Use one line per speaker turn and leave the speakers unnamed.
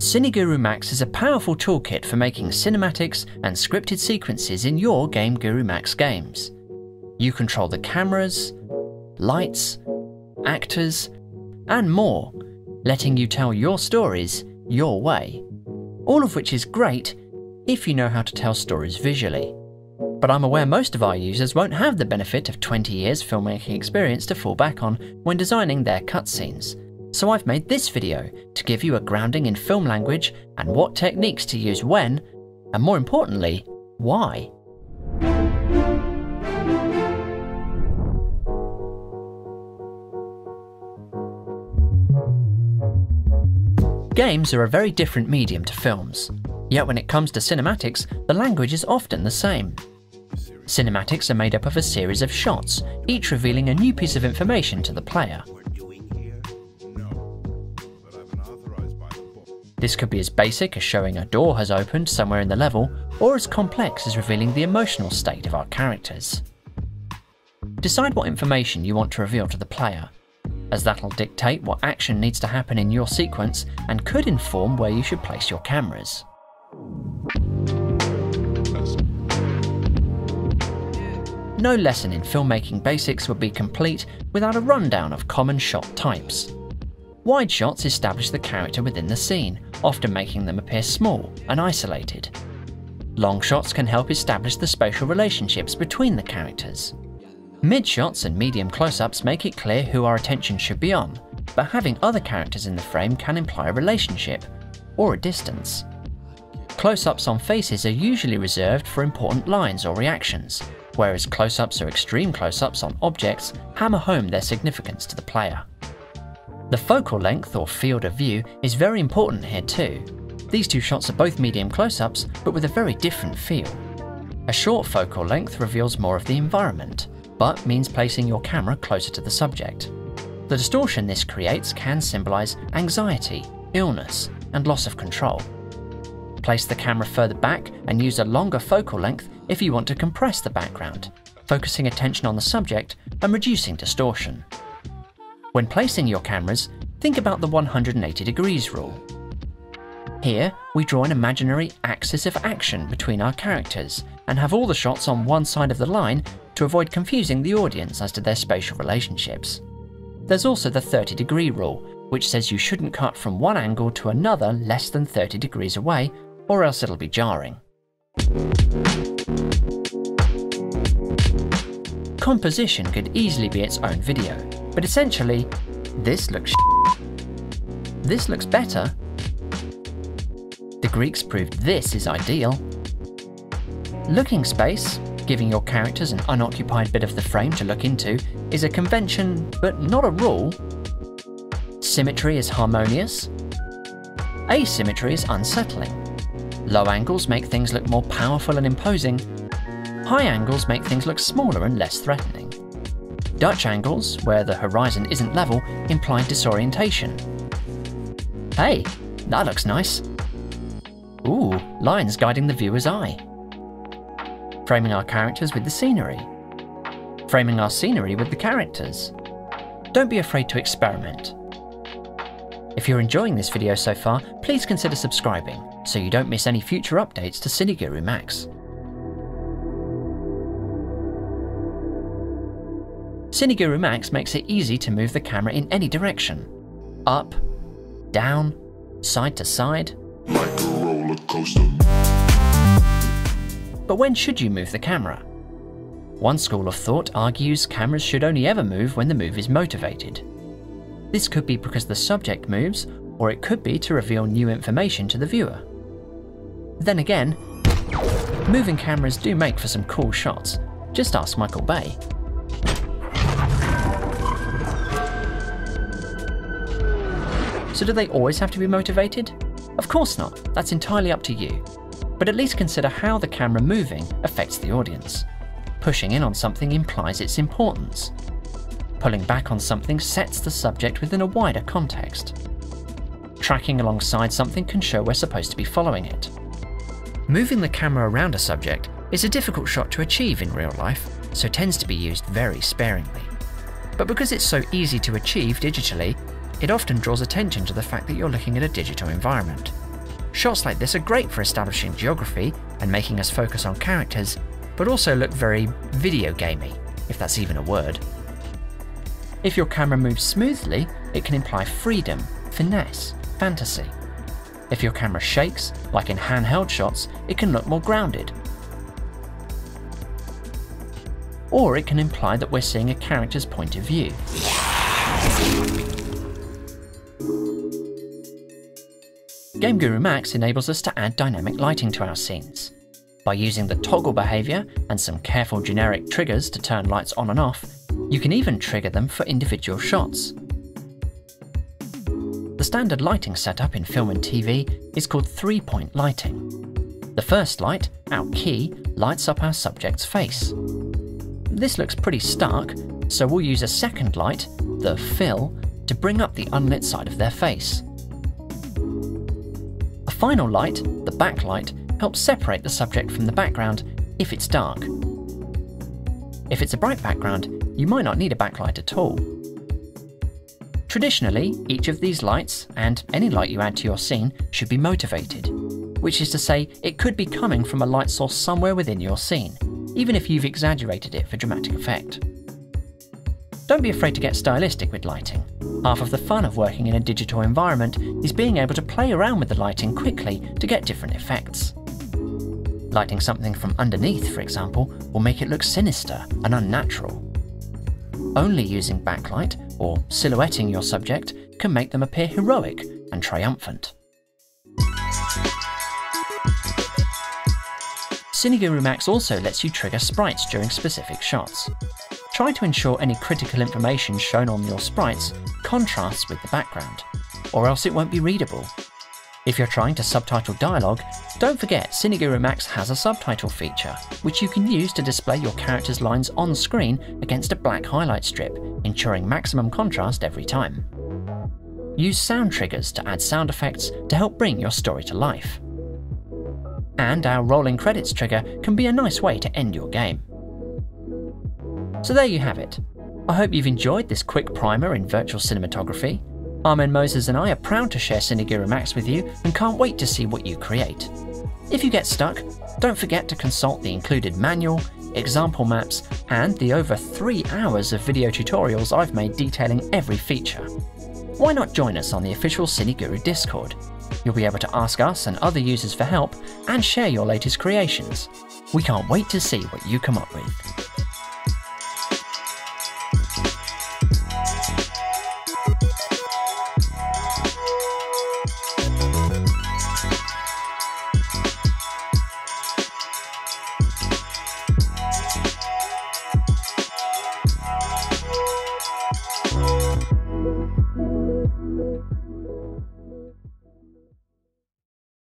CineGuru MAX is a powerful toolkit for making cinematics and scripted sequences in your GameGuru MAX games. You control the cameras, lights, actors, and more, letting you tell your stories your way. All of which is great if you know how to tell stories visually. But I'm aware most of our users won't have the benefit of 20 years filmmaking experience to fall back on when designing their cutscenes. So I've made this video to give you a grounding in film language and what techniques to use when, and more importantly, why. Games are a very different medium to films, yet when it comes to cinematics, the language is often the same. Cinematics are made up of a series of shots, each revealing a new piece of information to the player. This could be as basic as showing a door has opened somewhere in the level, or as complex as revealing the emotional state of our characters. Decide what information you want to reveal to the player, as that'll dictate what action needs to happen in your sequence and could inform where you should place your cameras. No lesson in filmmaking basics would be complete without a rundown of common shot types. Wide shots establish the character within the scene, often making them appear small and isolated. Long shots can help establish the spatial relationships between the characters. Mid shots and medium close-ups make it clear who our attention should be on, but having other characters in the frame can imply a relationship, or a distance. Close-ups on faces are usually reserved for important lines or reactions, whereas close-ups or extreme close-ups on objects hammer home their significance to the player. The focal length or field of view is very important here too. These two shots are both medium close-ups, but with a very different feel. A short focal length reveals more of the environment, but means placing your camera closer to the subject. The distortion this creates can symbolize anxiety, illness, and loss of control. Place the camera further back and use a longer focal length if you want to compress the background, focusing attention on the subject and reducing distortion. When placing your cameras, think about the 180 degrees rule. Here, we draw an imaginary axis of action between our characters and have all the shots on one side of the line to avoid confusing the audience as to their spatial relationships. There's also the 30-degree rule, which says you shouldn't cut from one angle to another less than 30 degrees away, or else it'll be jarring. Composition could easily be its own video, but essentially, this looks this looks better. The Greeks proved this is ideal. Looking space, giving your characters an unoccupied bit of the frame to look into, is a convention, but not a rule. Symmetry is harmonious. Asymmetry is unsettling. Low angles make things look more powerful and imposing. High angles make things look smaller and less threatening. Dutch angles, where the horizon isn't level, imply disorientation. Hey, that looks nice. Ooh, lines guiding the viewer's eye. Framing our characters with the scenery. Framing our scenery with the characters. Don't be afraid to experiment. If you're enjoying this video so far, please consider subscribing so you don't miss any future updates to CineGuru MAX. CineGuru MAX makes it easy to move the camera in any direction. Up, down, side to side.
Like a roller coaster.
But when should you move the camera? One school of thought argues cameras should only ever move when the move is motivated. This could be because the subject moves, or it could be to reveal new information to the viewer. Then again, moving cameras do make for some cool shots. Just ask Michael Bay. So do they always have to be motivated? Of course not, that's entirely up to you. But at least consider how the camera moving affects the audience. Pushing in on something implies its importance. Pulling back on something sets the subject within a wider context. Tracking alongside something can show we're supposed to be following it. Moving the camera around a subject is a difficult shot to achieve in real life, so tends to be used very sparingly. But because it's so easy to achieve digitally, it often draws attention to the fact that you're looking at a digital environment. Shots like this are great for establishing geography and making us focus on characters, but also look very video gamey, if that's even a word. If your camera moves smoothly, it can imply freedom, finesse, fantasy. If your camera shakes, like in handheld shots, it can look more grounded. Or it can imply that we're seeing a character's point of view. GameGuru MAX enables us to add dynamic lighting to our scenes. By using the toggle behavior and some careful generic triggers to turn lights on and off, you can even trigger them for individual shots. The standard lighting setup in film and TV is called 3-point lighting. The first light, our key, lights up our subject's face. This looks pretty stark, so we'll use a second light, the fill, to bring up the unlit side of their face. A final light, the backlight, helps separate the subject from the background if it's dark. If it's a bright background, you might not need a backlight at all. Traditionally, each of these lights, and any light you add to your scene, should be motivated, which is to say it could be coming from a light source somewhere within your scene, even if you've exaggerated it for dramatic effect. Don't be afraid to get stylistic with lighting. Half of the fun of working in a digital environment is being able to play around with the lighting quickly to get different effects. Lighting something from underneath, for example, will make it look sinister and unnatural. Only using backlight or silhouetting your subject can make them appear heroic and triumphant. CineGuru MAX also lets you trigger sprites during specific shots. Try to ensure any critical information shown on your sprites contrasts with the background, or else it won't be readable. If you're trying to subtitle dialogue, don't forget CineGuru MAX has a subtitle feature, which you can use to display your character's lines on screen against a black highlight strip, ensuring maximum contrast every time. Use sound triggers to add sound effects to help bring your story to life. And our rolling credits trigger can be a nice way to end your game. So there you have it. I hope you've enjoyed this quick primer in virtual cinematography. Armin Moses and I are proud to share CineGuru MAX with you and can't wait to see what you create. If you get stuck, don't forget to consult the included manual, example maps, and the over 3 hours of video tutorials I've made detailing every feature. Why not join us on the official CineGuru Discord? You'll be able to ask us and other users for help and share your latest creations. We can't wait to see what you come up with.